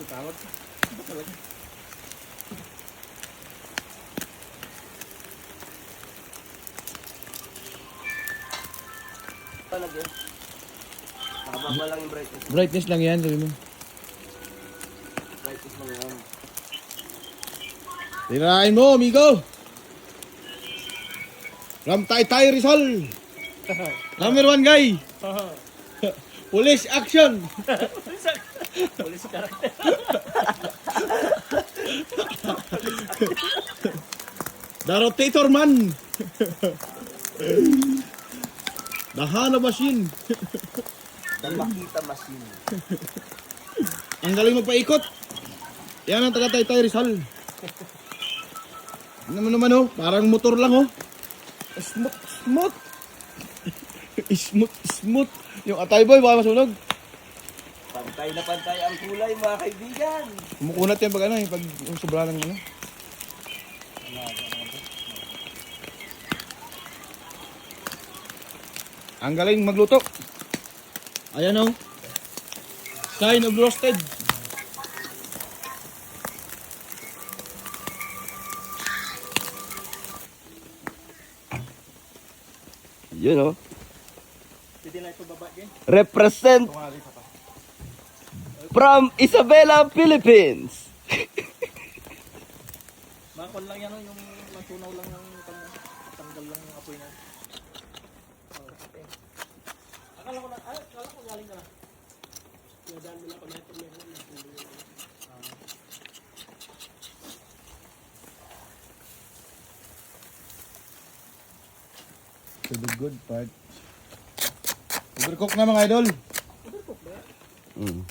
Tawag. Ano talaga? Talaga. Nakababa lang yung brightness. Brightness lang yan, sabi mo. Brightness lang yan. Tirahin mo, amigo! From Taytay Rizal! Number 1 guy! Police action! Police karakter. The rotator man! The Hana machine! The Makita machine. Ang galing magpaikot! Yan ang taga Taytay Rizal. Ano naman oh, parang motor lang oh. Smooth, smooth! Smooth, smooth! Yung atay boy, baka masunog. Pantay na pantay ang kulay mga kaibigan. Kumukunat yan pag ano eh, pag sobra ng ano. Ang galing magluto. Ayan oh. Sign of roasted. Yun oh. Pwede na ito baba din. Represent from Isabela, Philippines. Makakon lang yan, yung matunaw lang ng tanggal lang yung apoy na. Okay. Akala ko galing ka na. Pinadaan mo lang pag may problema. To the good part. Overcook na mga idol. Overcook ba? Mm.